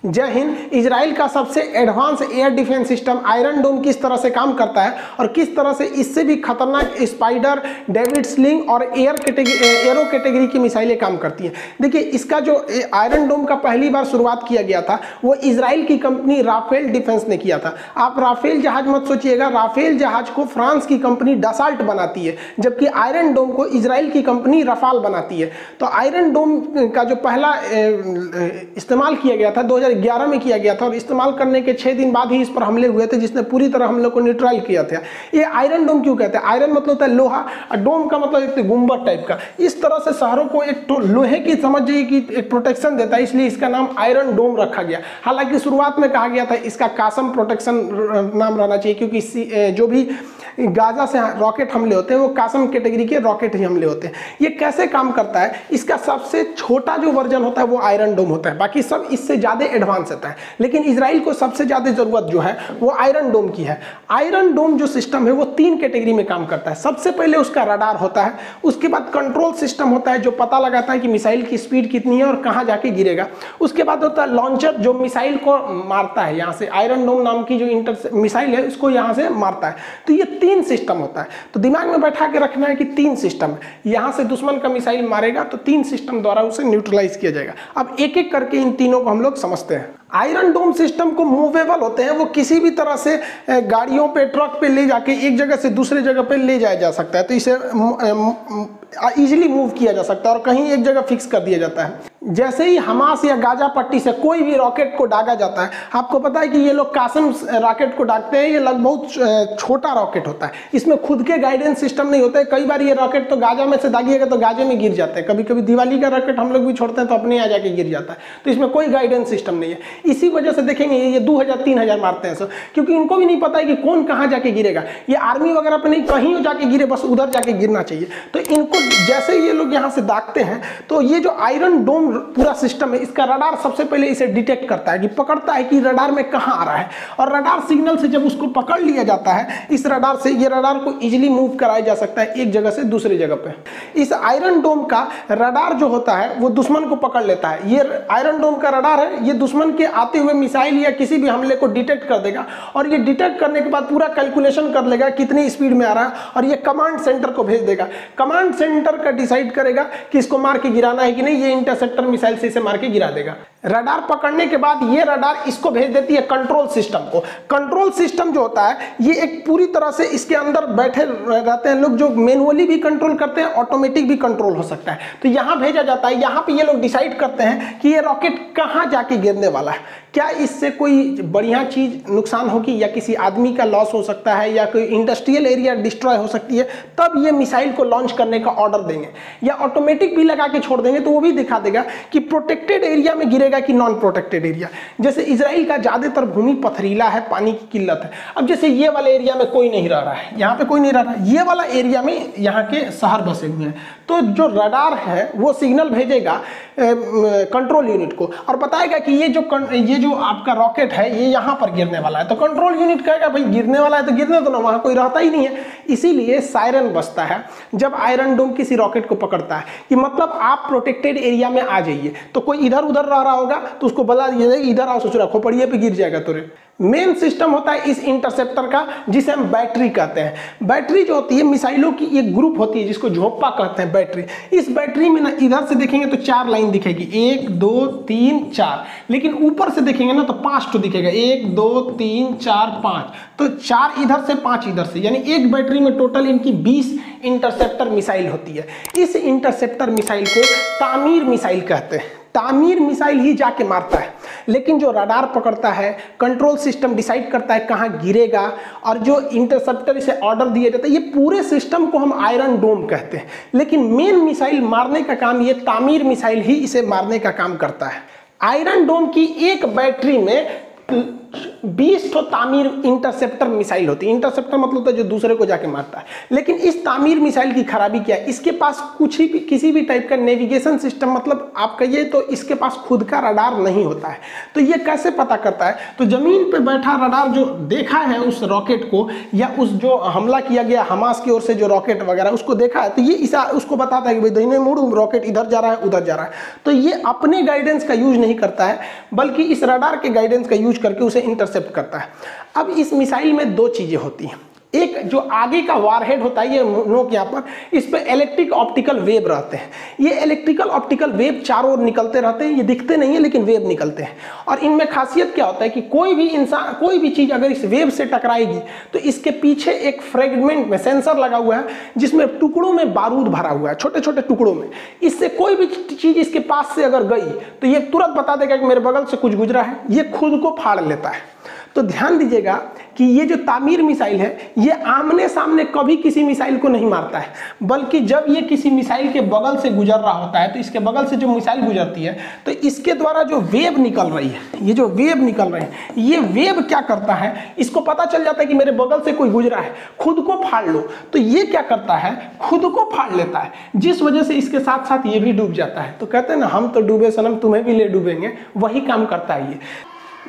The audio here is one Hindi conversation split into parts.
जय हिंद। इजराइल का सबसे advance air defence system Iron Dome किस तरह से काम करता है और किस तरह से इससे भी खतरनाक स्पाइडर, डेविड स्लिंग और एरो कैटेगरी की मिसाइलें काम करती हैं। देखिए, इसका जो आयरन डोम का पहली बार शुरुआत किया गया था वो इजराइल की कंपनी राफेल डिफेंस ने किया था। आप राफेल जहाज मत सोचिएगा, राफेल जहाज को फ्रांस की कंपनी डसाल्ट बनाती है, जबकि आयरन डोम को इजराइल की कंपनी रफाल बनाती है। तो आयरन डोम का जो पहला इस्तेमाल किया गया था 2011 में किया गया था और इस्तेमाल करने के 6 दिन बाद ही इस पर हमले हुए थे, जिसने पूरी तरह हम लोग को न्यूट्रल किया था। ये आयरन डोम क्यों कहते हैं? आयरन मतलब होता है लोहा और डोम का मतलब एक गुंबद टाइप का। इस तरह से शहरों को एक लोहे की समझ जाइए कि एक प्रोटेक्शन देता है, इसलिए इसका नाम आयरन डोम रखा गया। हालांकि शुरुआत में कहा गया था इसका कासम प्रोटेक्शन नाम रहना चाहिए, क्योंकि जो भी गाजा से रॉकेट हमले होते हैं वो कासम कैटेगरी के रॉकेट ही हमले होते हैं। ये कैसे काम करता है? इसका सबसे छोटा जो वर्जन होता है वो आयरन डोम होता है, बाकी सब इससे ज़्यादा एडवांस होता है। लेकिन इजराइल को सबसे ज़्यादा ज़रूरत जो है वो आयरन डोम की है। आयरन डोम जो सिस्टम है वो 3 कैटेगरी में काम करता है। सबसे पहले उसका रडार होता है, उसके बाद कंट्रोल सिस्टम होता है जो पता लगाता है कि मिसाइल की स्पीड कितनी है और कहाँ जाके गिरेगा। उसके बाद होता है लॉन्चर जो मिसाइल को मारता है, यहाँ से आयरन डोम नाम की जो मिसाइल है उसको यहाँ से मारता है। तो ये 3 सिस्टम होता है। तो दिमाग में बैठा के रखना है कि 3 सिस्टम है। यहाँ से दुश्मन का मिसाइल मारेगा तो 3 सिस्टम द्वारा उसे न्यूट्रलाइज किया जाएगा। अब एक एक करके इन तीनों को हम लोग समझते हैं। आयरन डोम सिस्टम को मूवेबल होते हैं, वो किसी भी तरह से गाड़ियों पे, ट्रक पे ले जाके एक जगह से दूसरे जगह पे ले जाया जा सकता है। तो इसे इजीली मूव किया जा सकता है और कहीं एक जगह फिक्स कर दिया जाता है। जैसे ही हमास या गाजा पट्टी से कोई भी रॉकेट को दागा जाता है, आपको पता है कि ये लोग कासम रॉकेट को दागते हैं। ये लगभग बहुत छोटा रॉकेट होता है, इसमें खुद के गाइडेंस सिस्टम नहीं होता है। कई बार ये रॉकेट तो गाजा में से दागिएगा तो गाजे में गिर जाते हैं। कभी कभी दिवाली का रॉकेट हम लोग भी छोड़ते हैं तो अपने यहाँ जाके गिर जाता है। तो इसमें कोई गाइडेंस सिस्टम नहीं है। इसी वजह से देखेंगे ये 2000-3000 मारते हैं सब, क्योंकि इनको भी नहीं पता है कि कौन कहाँ जाके गिरेगा। ये आर्मी वगैरह पे नहीं, कहीं जाके गिरे, बस उधर जाके गिरना चाहिए। तो इनको जैसे ये लोग यहाँ से दागते हैं तो ये जो आयरन डोम पूरा सिस्टम है, इसका रडार सबसे पहले इसे डिटेक्ट करता है, कि पकड़ता है कि रडार में कहाँ आ रहा है। और रडार सिग्नल से जब उसको पकड़ लिया जाता है, इस रडार से ये रडार को इजीली मूव कराया जा सकता है एक जगह से दूसरी जगह पे। इस आयरन डोम का रडार जो होता है वो दुश्मन को पकड़ लेता है। ये आयरन डोम का रडार है, ये दुश्मन के आते हुए मिसाइल या किसी भी हमले को डिटेक्ट कर देगा और ये डिटेक्ट करने के बाद पूरा कैलकुलेशन कर लेगा कितनी स्पीड में आ रहा है और ये कमांड सेंटर को भेज देगा। कमांड सेंटर का डिसाइड करेगा कि इसको मार के गिराना है कि नहीं। ये इंटरसेप्टर मिसाइल से इसे मार के गिरा देगा। रडार पकड़ने के बाद ये रडार इसको भेज देती है कंट्रोल सिस्टम को। कंट्रोल सिस्टम जो होता है ये एक पूरी तरह से इसके अंदर बैठे रहते हैं लोग, जो मैनुअली भी कंट्रोल करते हैं, ऑटोमेटिक भी कंट्रोल हो सकता है। तो यहाँ भेजा जाता है, यहाँ पे ये लोग डिसाइड करते हैं कि ये रॉकेट कहाँ जाके गिरने वाला है। क्या इससे कोई बढ़िया चीज नुकसान होगी या किसी आदमी का लॉस हो सकता है या कोई इंडस्ट्रियल एरिया डिस्ट्रॉय हो सकती है, तब ये मिसाइल को लॉन्च करने का ऑर्डर देंगे। या ऑटोमेटिक भी लगा के छोड़ देंगे तो वो भी दिखा देगा कि प्रोटेक्टेड एरिया में गिरेगा कि नॉन प्रोटेक्टेड एरिया। जैसे इजराइल का ज्यादातर भूमि पथरीला है, पानी की किल्लत है। अब जैसे ये वाले एरिया में कोई नहीं रह रहा है, यहाँ पे कोई नहीं रह रहा है, ये वाला एरिया में यहाँ के शहर बसे हुए हैं, तो जो रडार है वो सिग्नल भेजेगा कंट्रोल यूनिट को और बताएगा कि ये जो आपका रॉकेट है ये यहाँ पर गिरने वाला है। तो कंट्रोल यूनिट कहेगा भाई गिरने वाला है तो गिरने दो ना, वहाँ कोई रहता ही नहीं है। इसीलिए सायरन बजता है जब आयरन डोम किसी रॉकेट को पकड़ता है कि मतलब आप प्रोटेक्टेड एरिया में आ जाइए। तो कोई इधर उधर रह रहा होगा तो उसको बता दिया जाएगा इधर आओ, सोच रहा खोपड़िए पे गिर जाएगा तुरंत। मेन सिस्टम होता है इस इंटरसेप्टर का, जिसे हम बैटरी कहते हैं। बैटरी जो होती है मिसाइलों की एक ग्रुप होती है जिसको झोंपा कहते हैं बैटरी। इस बैटरी में ना इधर से देखेंगे तो 4 लाइन दिखेगी, 1 2 3 4, लेकिन ऊपर से देखेंगे ना तो 5 तो दिखेगा, 1 2 3 4 5। तो 4 इधर से 5 इधर से, यानी एक बैटरी में टोटल इनकी 20 इंटरसेप्टर मिसाइल होती है। इस इंटरसेप्टर मिसाइल को तामीर मिसाइल कहते हैं। तामीर मिसाइल ही जाके मारता है, लेकिन जो रडार पकड़ता है, कंट्रोल सिस्टम डिसाइड करता है कहाँ गिरेगा और जो इंटरसेप्टर इसे ऑर्डर दिया जाता है, ये पूरे सिस्टम को हम आयरन डोम कहते हैं। लेकिन मेन मिसाइल मारने का काम ये तामीर मिसाइल ही इसे मारने का काम करता है। आयरन डोम की एक बैटरी में 20 तो तामीर इंटरसेप्टर मिसाइल होती है। इंटरसेप्टर मतलब तो जो दूसरे को जाके मारता है। लेकिन इस तामीर मिसाइल की खराबी क्या है, इसके पास कुछ ही किसी भी टाइप का नेविगेशन सिस्टम, मतलब आप कहिए तो इसके पास खुद का रडार नहीं होता है। तो ये कैसे पता करता है, तो जमीन पे बैठा रडार जो देखा है उस रॉकेट को, या उस जो हमला किया गया हमास की ओर से जो रॉकेट वगैरह उसको देखा है, तो ये उसको बताता है कि भाई दाहिने मुड़, रॉकेट इधर जा रहा है उधर जा रहा है। तो ये अपने गाइडेंस का यूज नहीं करता है, बल्कि इस रडार के गाइडेंस का यूज करके उसे इंटरसेप्ट करता है। अब इस मिसाइल में दो चीजें होती हैं। एक जो आगे का वारहेड होता है, ये नोक यहाँ पर, इस पे इलेक्ट्रिक ऑप्टिकल वेव रहते हैं। ये इलेक्ट्रिकल ऑप्टिकल वेव चारों ओर निकलते रहते हैं, ये दिखते नहीं है लेकिन वेव निकलते हैं। और इनमें खासियत क्या होता है कि कोई भी इंसान, कोई भी चीज अगर इस वेव से टकराएगी तो इसके पीछे एक फ्रेगमेंट में सेंसर लगा हुआ है, जिसमें टुकड़ों में बारूद भरा हुआ है, छोटे छोटे टुकड़ों में। इससे कोई भी चीज इसके पास से अगर गई तो ये तुरंत बता देगा कि मेरे बगल से कुछ गुजरा है, ये खुद को फाड़ लेता है। तो ध्यान दीजिएगा कि ये जो तामीर मिसाइल है, ये आमने सामने कभी किसी मिसाइल को नहीं मारता है, बल्कि जब ये किसी मिसाइल के बगल से गुजर रहा होता है, तो इसके बगल से जो मिसाइल गुजरती है, तो इसके द्वारा जो वेव निकल रही है, ये जो वेव निकल रहे हैं, ये वेव क्या करता है, इसको पता चल जाता है कि मेरे बगल से कोई गुजरा है, खुद को फाड़ लो। तो ये क्या करता है, खुद को फाड़ लेता है, जिस वजह से इसके साथ साथ ये भी डूब जाता है। तो कहते हैं ना, हम तो डूबे सनम तुम्हें भी ले डूबेंगे, वही काम करता है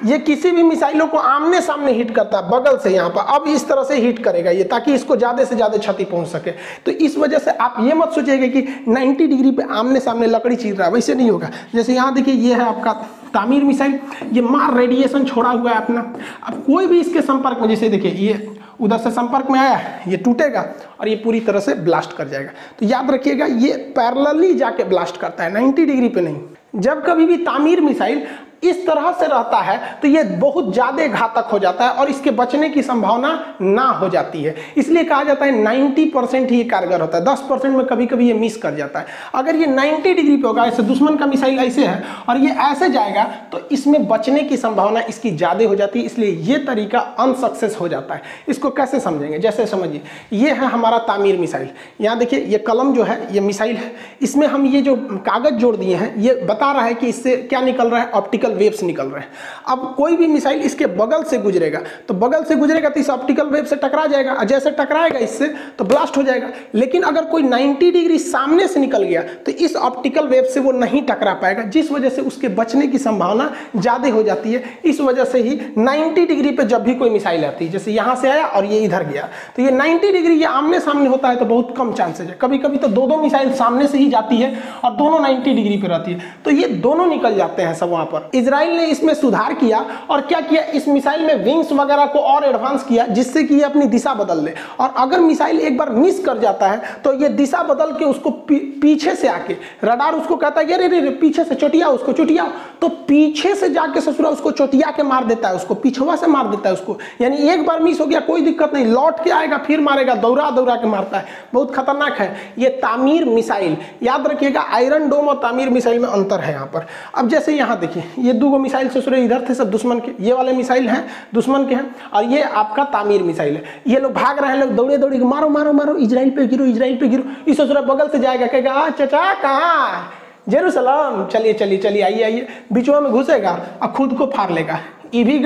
ये किसी भी मिसाइलों को आमने सामने हिट करता है, बगल से यहाँ पर। अब इस तरह से हिट करेगा ये, ताकि इसको ज्यादा से ज्यादा क्षति पहुंच सके। तो इस वजह से आप ये मत सोचिएगा कि 90 डिग्री पे आमने सामने लकड़ी चीर रहा है, वैसे नहीं होगा। जैसे यहाँ देखिए, ये है आपका तामीर मिसाइल, ये मार रेडिएशन छोड़ा हुआ है अपना। अब कोई भी इसके संपर्क में, जैसे देखिए ये उधर से संपर्क में आया, ये टूटेगा और ये पूरी तरह से ब्लास्ट कर जाएगा। तो याद रखिएगा, ये पैरेलली जाके ब्लास्ट करता है, 90 डिग्री पे नहीं। जब कभी भी तामीर मिसाइल इस तरह से रहता है तो ये बहुत ज्यादा घातक हो जाता है और इसके बचने की संभावना ना हो जाती है। इसलिए कहा जाता है 90% ही कारगर होता है, 10% में कभी कभी ये मिस कर जाता है। अगर ये 90 डिग्री पे होगा, ऐसे दुश्मन का मिसाइल ऐसे है और ये ऐसे जाएगा, तो इसमें बचने की संभावना इसकी ज्यादा हो जाती है, इसलिए ये तरीका अनसक्सेस हो जाता है। इसको कैसे समझेंगे, जैसे समझिए, ये है हमारा तामीर मिसाइल। यहाँ देखिए, ये कलम जो है ये मिसाइल है, इसमें हम ये जो कागज जोड़ दिए हैं, ये बता रहा है कि इससे क्या निकल रहा है, ऑप्टिकल वेव्स निकल रहे हैं। अब कोई भी मिसाइल इसके बगल से गुजरेगा, तो बगल से गुजरेगा तो इस ऑप्टिकल वेव से टकरा जाएगा, और जैसे टकराएगा इससे तो ब्लास्ट हो जाएगा। लेकिन अगर कोई 90 डिग्री सामने से निकल गया तो इस ऑप्टिकल वेव से वो नहीं टकरा पाएगा, जिस वजह से उसके बचने की संभावना ज्यादा हो जाती है। इस वजह से ही 90 डिग्री पे जब भी कोई मिसाइल आती है, जैसे यहां से आया और ये इधर गया, तो ये 90 डिग्री ये आमने सामने होता है तो बहुत कम चांसेस है। कभी कभी तो दो मिसाइल सामने से ही जाती है और दोनों 90 डिग्री पे रहती है, तो ये दोनों निकल जाते हैं सब वहां पर। इजराइल ने इसमें सुधार किया और क्या किया, इस मिसाइल में विंग्स वगैरह को और एडवांस किया, जिससे कि ये अपनी दिशा बदल ले। और अगर मिसाइल एक बार मिस कर जाता है तो ये दिशा बदल के उसको पीछे से आके, रडार उसको कहता है अरे पीछे से चोटिया, उसको चोटिया, तो पीछे से जाके ससुरा उसको चोटिया के मार देता है, उसको पिछवा से मार देता है उसको। यानी एक बार मिस हो गया कोई दिक्कत नहीं, लौट के आएगा फिर मारेगा, दौड़ा दौड़ा के मारता है, बहुत खतरनाक है ये तामीर मिसाइल। याद रखिएगा, आयरन डोम और तामीर मिसाइल में अंतर है यहाँ पर। अब जैसे यहाँ देखिए, ये दो मिसाइल ससुरे इधर थे सब दुश्मन के, ये वाले मिसाइल हैं दुश्मन के हैं, और ये आपका तामीर मिसाइल है। ये लोग भाग रहे हैं, लोग दौड़े दौड़े मारो मारो मारो, इजराइल पे गिरो, इजराइल पे गिरो। इस ससुरा बगल से जाएगा, कहेगा चाचा कहाँ, जेरूसलम, चलिए चलिए चलिए, आइए आइए, बीचवा में घुसेगा और खुद को फाड़ लेगा। ये भी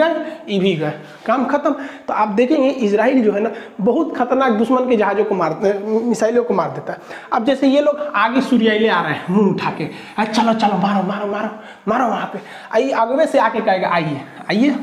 गए, काम खत्म। तो आप देखेंगे इजराइल जो है ना, बहुत खतरनाक दुश्मन के जहाजों को मारते, मिसाइलों को मार देता है। अब जैसे ये लोग आगे सूर्याइले आ रहे हैं मुंह उठा के, चलो चलो मारो मारो मारो मारो, वहां पे आइए, आगे से आके कहेगा आइए आइए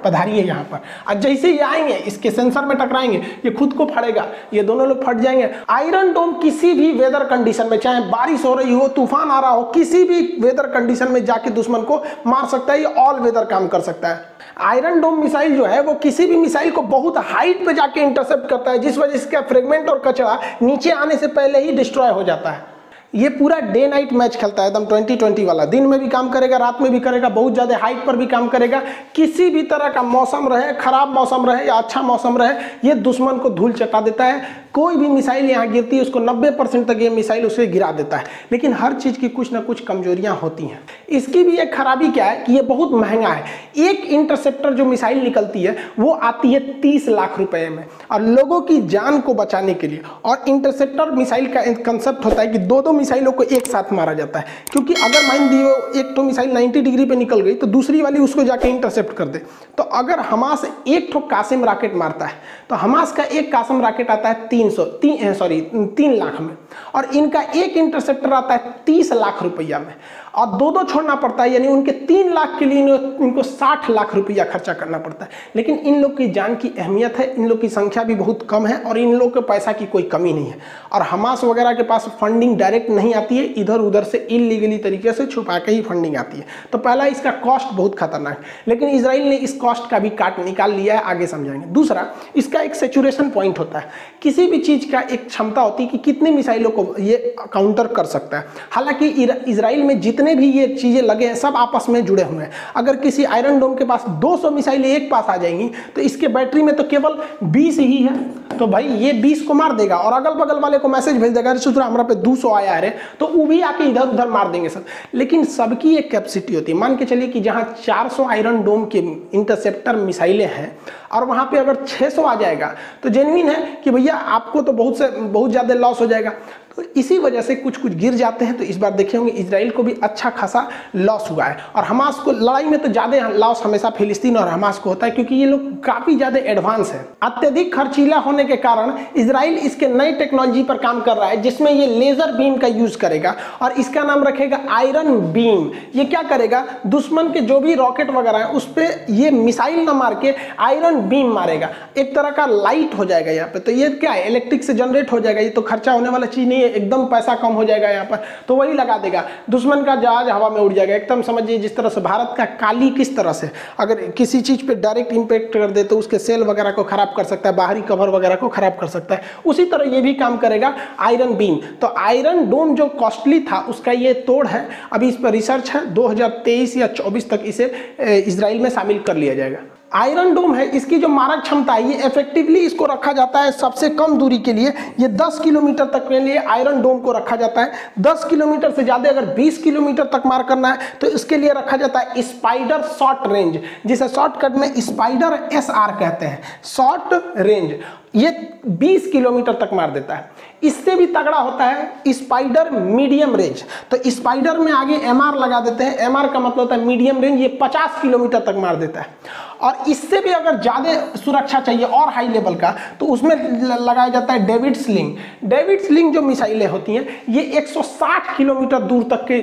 पधारिए यहाँ पर। और जैसे ये आएंगे इसके सेंसर में टकराएंगे, ये खुद को फाड़ेगा, ये दोनों लोग फट जाएंगे। आयरन डोम किसी भी वेदर कंडीशन में, चाहे बारिश हो रही हो, तूफान आ रहा हो, किसी भी वेदर कंडीशन में जाके दुश्मन को मार सकता है, ये ऑल वेदर काम कर सकता है। आयरन डोम मिसाइल जो है वो किसी भी मिसाइल को बहुत हाइट पे जाके इंटरसेप्ट करता है, जिस वजह से इसका फ्रेगमेंट और कचरा नीचे आने से पहले ही डिस्ट्रॉय हो जाता है। ये पूरा डे नाइट मैच खेलता है, एकदम 20-20 वाला, दिन में भी काम करेगा, रात में भी करेगा, बहुत ज़्यादा हाइट पर भी काम करेगा। किसी भी तरह का मौसम रहे, खराब मौसम रहे या अच्छा मौसम रहे, ये दुश्मन को धूल चटा देता है। कोई भी मिसाइल यहाँ गिरती है उसको 90% तक ये मिसाइल उसे गिरा देता है। लेकिन हर चीज़ की कुछ ना कुछ कमजोरियाँ होती हैं। इसकी भी एक खराबी क्या है कि ये बहुत महंगा है। एक इंटरसेप्टर जो मिसाइल निकलती है वो आती है 30 लाख रुपए में, और लोगों की जान को बचाने के लिए। और इंटरसेप्टर मिसाइल का कंसेप्ट होता है कि दो मिसाइलों को एक साथ मारा जाता है, क्योंकि अगर मान दिए एक तो मिसाइल 90 डिग्री पे निकल गई तो दूसरी वाली उसको जाके इंटरसेप्ट कर दे। तो अगर हमास एक ठो कासिम रॉकेट मारता है तो हमास का एक कासिम रॉकेट आता है 3 लाख में, और इनका एक इंटरसेप्टर आता है 30 लाख रुपया में, और दो छोड़ना पड़ता है, यानी उनके 3 लाख के लिए इनको 60 लाख रुपया खर्चा करना पड़ता है। लेकिन इन लोग की जान की अहमियत है, इन लोग की संख्या भी बहुत कम है और इन लोग के पैसा की कोई कमी नहीं है, और हमास वगैरह के पास फंडिंग डायरेक्ट नहीं आती है, इधर उधर से इलीगली तरीके से छुपा के ही फंडिंग आती है। तो पहला, इसका कॉस्ट बहुत खतरनाक है, लेकिन इजराइल ने इस कॉस्ट का भी काट निकाल लिया है, आगे समझाएंगे। दूसरा, इसका एक सैचुरेशन पॉइंट होता है, किसी भी चीज का एक क्षमता होती है कि कितने मिसाइलों को ये काउंटर कर सकता है। हालांकि इजराइल में जितने भी ये चीजें लगे हैं सब आपस में जुड़े हुए हैं। अगर किसी आयरन डोम के पास 200 मिसाइलें एक पास आ जाएंगी तो इसके बैटरी में तो केवल 20 ही है, तो भाई ये 20 को मार देगा और अगल बगल वाले को मैसेज भेज देगा हमारा पे 200 आया है, तो वो भी आके इधर उधर मार देंगे सब। लेकिन सबकी एक कैपेसिटी होती है, मान के चलिए कि जहां 400 आयरन डोम के इंटरसेप्टर मिसाइलें हैं और वहां पे अगर 600 आ जाएगा तो जेन्युइन है कि भैया आपको तो बहुत ज्यादा लॉस हो जाएगा। तो इसी वजह से कुछ गिर जाते हैं। तो इस बार देखे होंगे इजराइल को भी अच्छा खासा लॉस हुआ है, और हमास को लड़ाई में तो ज्यादा लॉस हमेशा फिलिस्तीन और हमास को होता है, क्योंकि ये लोग काफी ज्यादा एडवांस है। अत्यधिक खर्चीला होने के कारण इजराइल इसके नई टेक्नोलॉजी पर काम कर रहा है, जिसमें ये लेजर बीम का यूज करेगा और इसका नाम रखेगा आयरन बीम। ये क्या करेगा, दुश्मन के जो भी रॉकेट वगैरह है उस पर ये मिसाइल न मार के आयरन बीम मारेगा, एक तरह का लाइट हो जाएगा यहाँ पे। तो ये क्या है, इलेक्ट्रिक से जनरेट हो जाएगा, ये तो खर्चा होने वाला चीज नहीं है, एकदम पैसा कम हो जाएगा यहाँ पर। तो वही लगा देगा, दुश्मन का जहाज हवा में उड़ जाएगा। एकदम समझिए जिस तरह से भारत का काली किस तरह से अगर किसी चीज पे डायरेक्ट इंपैक्ट कर दे तो उसके सेल वगैरह को खराब कर सकता है, बाहरी कवर वगैरह को खराब कर सकता है, उसी तरह ये भी काम करेगा आयरन बीम। तो आयरन डोम जो कॉस्टली था उसका ये तोड़ है। अभी इस पर रिसर्च है, 2023 या 24 तक इसे इजराइल में शामिल कर लिया जाएगा। आयरन डोम है, इसकी जो मारक क्षमता है, ये इफेक्टिवली इसको रखा जाता है सबसे कम दूरी के लिए, ये 10 किलोमीटर तक के लिए आयरन डोम को रखा जाता है। 10 किलोमीटर से ज्यादा अगर 20 किलोमीटर तक मार करना है तो इसके लिए रखा जाता है स्पाइडर शॉर्ट रेंज, जिसे शॉर्टकट में स्पाइडर SR कहते हैं, शॉर्ट रेंज। ये 20 किलोमीटर तक मार देता है। इससे भी तगड़ा होता है स्पाइडर मीडियम रेंज। तो स्पाइडर में आगे MR लगा देते हैं, MR का मतलब होता है मीडियम रेंज, ये 50 किलोमीटर तक मार देता है। और इससे भी अगर ज्यादा सुरक्षा चाहिए और हाई लेवल का तो उसमें लगाया जाता है डेविड स्लिंग। डेविड स्लिंग जो मिसाइलें होती हैं ये 160 किलोमीटर दूर तक के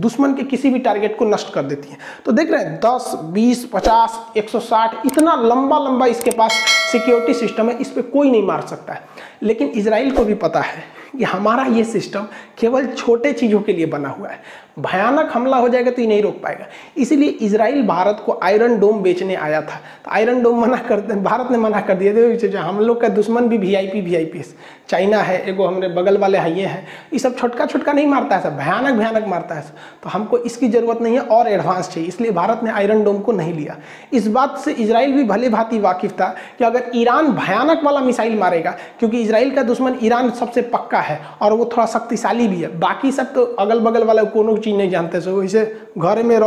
दुश्मन के किसी भी टारगेट को नष्ट कर देती हैं। तो देख रहे हैं 10, 20, 50, 160, इतना लंबा इसके पास सिक्योरिटी सिस्टम है, इस पर कोई नहीं मार सकता है। लेकिन इजराइल को भी पता है कि हमारा ये सिस्टम केवल छोटे चीज़ों के लिए बना हुआ है, भयानक हमला हो जाएगा तो ये नहीं रोक पाएगा। इसीलिए इजराइल भारत को आयरन डोम बेचने आया था, तो आयरन डोम भारत ने मना कर दिया। देखो हम लोग का दुश्मन भी VIP चाइना है, एगो हमारे बगल वाले है, ये है, ये सब छोटका नहीं मारता है, सब भयानक मारता है। तो हमको इसकी जरूरत नहीं है और एडवांस चाहिए, इसलिए भारत ने आयरन डोम को नहीं लिया। इस बात से इजराइल भी भले भांति वाकिफ था कि अगर ईरान भयानक वाला मिसाइल मारेगा, क्योंकि इजराइल का दुश्मन ईरान सबसे पक्का है और वो थोड़ा शक्तिशाली भी है, बाकी सब तो अगल बगल वाला कोनो चीज नहीं जानते, सो वैसे घर में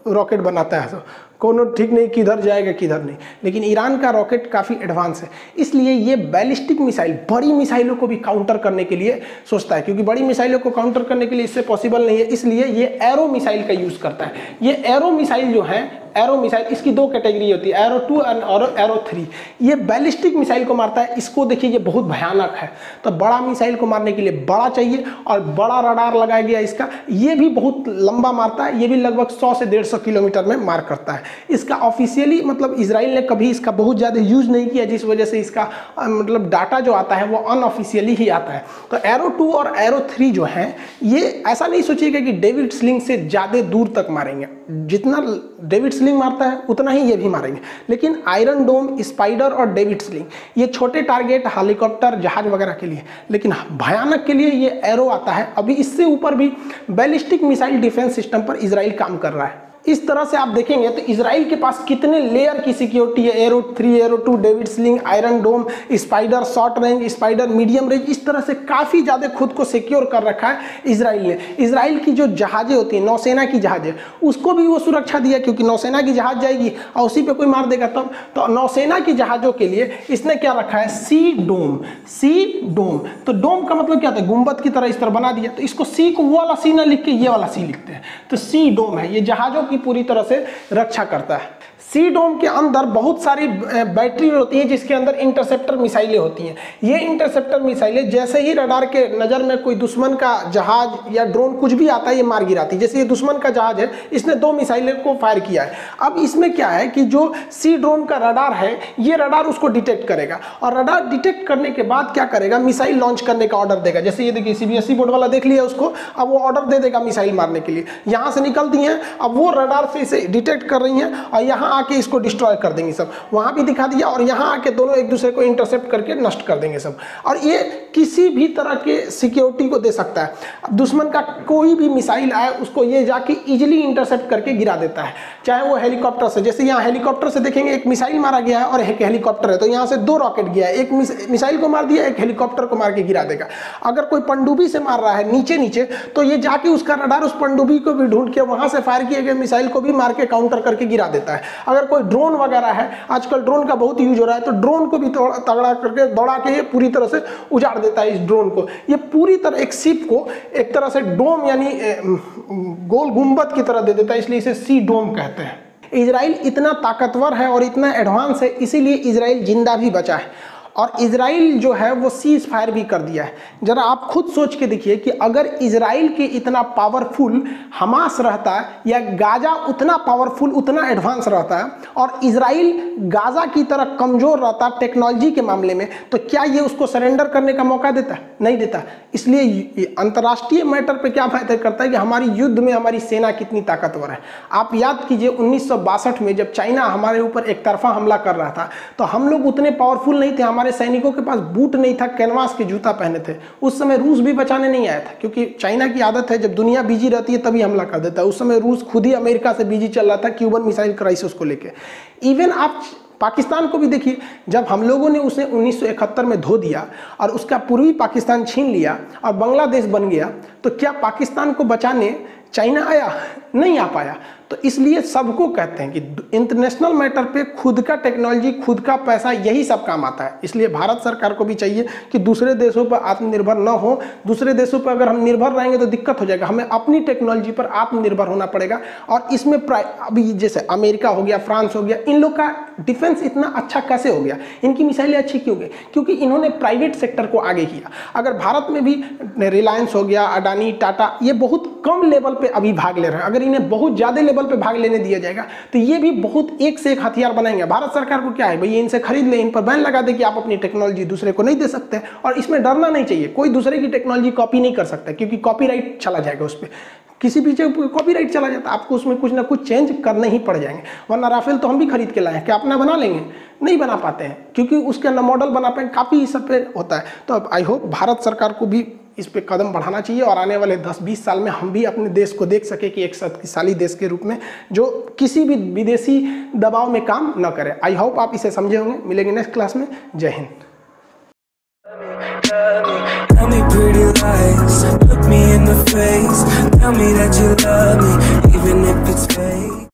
रॉकेट बनाता है, तो कोनो ठीक नहीं किधर जाएगा किधर नहीं। लेकिन ईरान का रॉकेट काफ़ी एडवांस है, इसलिए ये बैलिस्टिक मिसाइल बड़ी मिसाइलों को भी काउंटर करने के लिए सोचता है, क्योंकि बड़ी मिसाइलों को काउंटर करने के लिए इससे पॉसिबल नहीं है, इसलिए ये एरो मिसाइल का यूज़ करता है। ये एरो मिसाइल जो है, एरो मिसाइल, इसकी 2 कैटेगरी होती है, एरो 2 और एरो 3। ये बैलिस्टिक मिसाइल को मारता है, इसको देखिए ये बहुत भयानक है। तो बड़ा मिसाइल को मारने के लिए बड़ा चाहिए और बड़ा रडार लगाया गया इसका, ये भी बहुत लंबा मारता है, ये भी लगभग 100 से 150 किलोमीटर में मार करता है। इसका ऑफिशियली मतलब इजराइल ने कभी इसका बहुत ज़्यादा यूज नहीं किया, जिस वजह से इसका मतलब डाटा जो आता है वो अनऑफिशियली ही आता है। तो एरो 2 और एरो 3 जो हैं, ये ऐसा नहीं सोचिएगा कि डेविड स्लिंग से ज़्यादा दूर तक मारेंगे, जितना डेविड स्लिंग मारता है उतना ही ये भी मारेंगे। लेकिन आयरन डोम, स्पाइडर और डेविड स्लिंग ये छोटे टारगेट, हेलीकॉप्टर, जहाज वगैरह के लिए, लेकिन भयानक के लिए ये एरो आता है। अभी इससे ऊपर भी बैलिस्टिक मिसाइल डिफेंस सिस्टम पर इजराइल काम कर रहा है। इस तरह से आप देखेंगे तो इजराइल के पास कितने लेयर की सिक्योरिटी है, Arrow 3, Arrow 2, David Sling, Iron Dome, Spyder short range, Spyder medium range, इस तरह से काफ़ी ज़्यादा खुद को सिक्योर कर रखा है इजराइल ने। इजराइल की जो जहाज़ें होती हैं, नौसेना की जहाज़ें, उसको भी वो सुरक्षा दिया, क्योंकि नौसेना की जहाज़ जाएगी और उसी पे कोई मार देगा तब। तो नौसेना की जहाज़ों के लिए इसने क्या रखा है, सी डोम। सी डोम, तो डोम का मतलब क्या होता है, गुंबद की तरह इस तरह बना दिया, तो इसको सी को वो वाला सी ना लिख के ये वाला सी लिखते हैं, तो सी डोम है, ये जहाज़ों की पूरी तरह से रक्षा करता है। सी डोम के अंदर बहुत सारी बैटरी होती हैं जिसके अंदर इंटरसेप्टर मिसाइलें होती हैं। ये इंटरसेप्टर मिसाइलें जैसे ही रडार के नज़र में कोई दुश्मन का जहाज या ड्रोन कुछ भी आता है, ये मार गिराती है। जैसे ये दुश्मन का जहाज है, इसने 2 मिसाइलें को फायर किया है। अब इसमें क्या है कि जो सी डोम का रडार है, ये रडार उसको डिटेक्ट करेगा और रडार डिटेक्ट करने के बाद क्या करेगा, मिसाइल लॉन्च करने का ऑर्डर देगा। जैसे ये देखिए CBSE बोर्ड वाला देख लिया उसको, अब वो ऑर्डर दे देगा मिसाइल मारने के लिए। यहाँ से निकलती हैं, अब वो रडार से इसे डिटेक्ट कर रही हैं और यहाँ आके इसको डिस्ट्रॉय कर देंगे सब। वहाँ भी दिखा दिया और यहाँ आके दोनों एक दूसरे को इंटरसेप्ट करके नष्ट कर देंगे सब। और ये किसी भी तरह के सिक्योरिटी को दे सकता है। अब दुश्मन का कोई भी मिसाइल आए, उसको ये जाके इजीली इंटरसेप्ट करके गिरा देता है, चाहे वो हेलीकॉप्टर से। जैसे यहाँ हेलीकॉप्टर से देखेंगे, एक मिसाइल मारा गया है और एक हेलीकॉप्टर है, तो यहाँ से 2 रॉकेट गया है, एक मिसाइल को मार दिया, एक हेलीकॉप्टर को मार के गिरा देगा। अगर कोई पनडुब्बी से मार रहा है नीचे नीचे, तो ये जाके उसका रडार उस पनडुब्बी को भी ढूंढ के वहां से फायर किए गए मिसाइल को भी मार के काउंटर करके गिरा देता है। अगर कोई ड्रोन वगैरह है, आजकल ड्रोन का बहुत यूज हो रहा है, तो ड्रोन को भी तगड़ा करके दौड़ा के ये पूरी तरह से उजाड़ देता है इस ड्रोन को। ये पूरी तरह एक शिप को एक तरह से डोम यानी गोल गुंबद की तरह दे देता है, इसलिए इसे सी डोम कहते हैं। इजराइल इतना ताकतवर है और इतना एडवांस है, इसीलिए इजराइल जिंदा भी बचा है। और इजराइल जो है वो सीज फायर भी कर दिया है। जरा आप खुद सोच के देखिए कि अगर इजराइल के इतना पावरफुल हमास रहता है या गाजा उतना पावरफुल, उतना एडवांस रहता है और इजराइल गाजा की तरह कमजोर रहता टेक्नोलॉजी के मामले में, तो क्या ये उसको सरेंडर करने का मौका देता? नहीं देता। इसलिए अंतर्राष्ट्रीय मैटर पे क्या मैटर करता है कि हमारी युद्ध में हमारी सेना कितनी ताकतवर है। आप याद कीजिए 1962 में जब चाइना हमारे ऊपर एक तरफा हमला कर रहा था, तो हम लोग उतने पावरफुल नहीं थे, हमारे सैनिकों के पास बूट नहीं था, कैनवास के जूता पहने थे। उस समय रूस भी बचाने नहीं आया था, क्योंकि चाइना की आदत है जब दुनिया बिजी रहती है तभी हमला कर देता है। उस समय रूस खुद ही अमेरिका से बिजी चल रहा था क्यूबन मिसाइल क्राइसिस को लेकर। इवन आप पाकिस्तान को भी देखिए, जब हम लोगों ने उसे 1971 में धो दिया और उसका पूर्वी पाकिस्तान छीन लिया और बांग्लादेश बन गया, तो क्या पाकिस्तान को बचाने चाइना आया? नहीं आ पाया। तो इसलिए सबको कहते हैं कि इंटरनेशनल मैटर पे खुद का टेक्नोलॉजी, खुद का पैसा, यही सब काम आता है। इसलिए भारत सरकार को भी चाहिए कि दूसरे देशों पर आत्मनिर्भर न हो। दूसरे देशों पर अगर हम निर्भर रहेंगे तो दिक्कत हो जाएगा, हमें अपनी टेक्नोलॉजी पर आत्मनिर्भर होना पड़ेगा। और इसमें अभी जैसे अमेरिका हो गया, फ्रांस हो गया, इन लोग का डिफेंस इतना अच्छा कैसे हो गया? इनकी मिसाइलें अच्छी क्यों गई? क्योंकि इन्होंने प्राइवेट सेक्टर को आगे किया। अगर भारत में भी रिलायंस हो गया, अडानी, टाटा, ये बहुत कम लेवल पे अभी भाग ले रहे हैं। अगर इन्हें बहुत ज्यादा लेवल पे भाग लेने दिया जाएगा तो ये भी बहुत एक से एक हथियार बनाएंगे। भारत सरकार को क्या है भाई, इनसे खरीद ले, इन पर बैन लगा दे कि आप अपनी टेक्नोलॉजी दूसरे को नहीं दे सकते। और इसमें डरना नहीं चाहिए, कोई दूसरे की टेक्नोलॉजी कॉपी नहीं कर सकता, क्योंकि कॉपीराइट चला जाएगा उस पर। किसी भी जगह कॉपीराइट चला जाता है, आपको उसमें कुछ ना कुछ चेंज करने ही पड़ जाएंगे। वरना राफेल तो हम भी खरीद के लाए हैं, क्या अपना बना लेंगे? नहीं बना पाते हैं, क्योंकि उसके अंदर मॉडल बना पाए, काफ़ी इस सब पे होता है। तो अब आई होप भारत सरकार को भी इस पे कदम बढ़ाना चाहिए और आने वाले 10-20 साल में हम भी अपने देश को देख सके कि एक शक्तिशाली देश के रूप में जो किसी भी विदेशी दबाव में काम न करे। आई होप आप इसे समझे होंगे। मिलेंगे नेक्स्ट क्लास में। जय Hind. Tell me pretty lies, look me in the face, tell me that you love me, even if it's fake.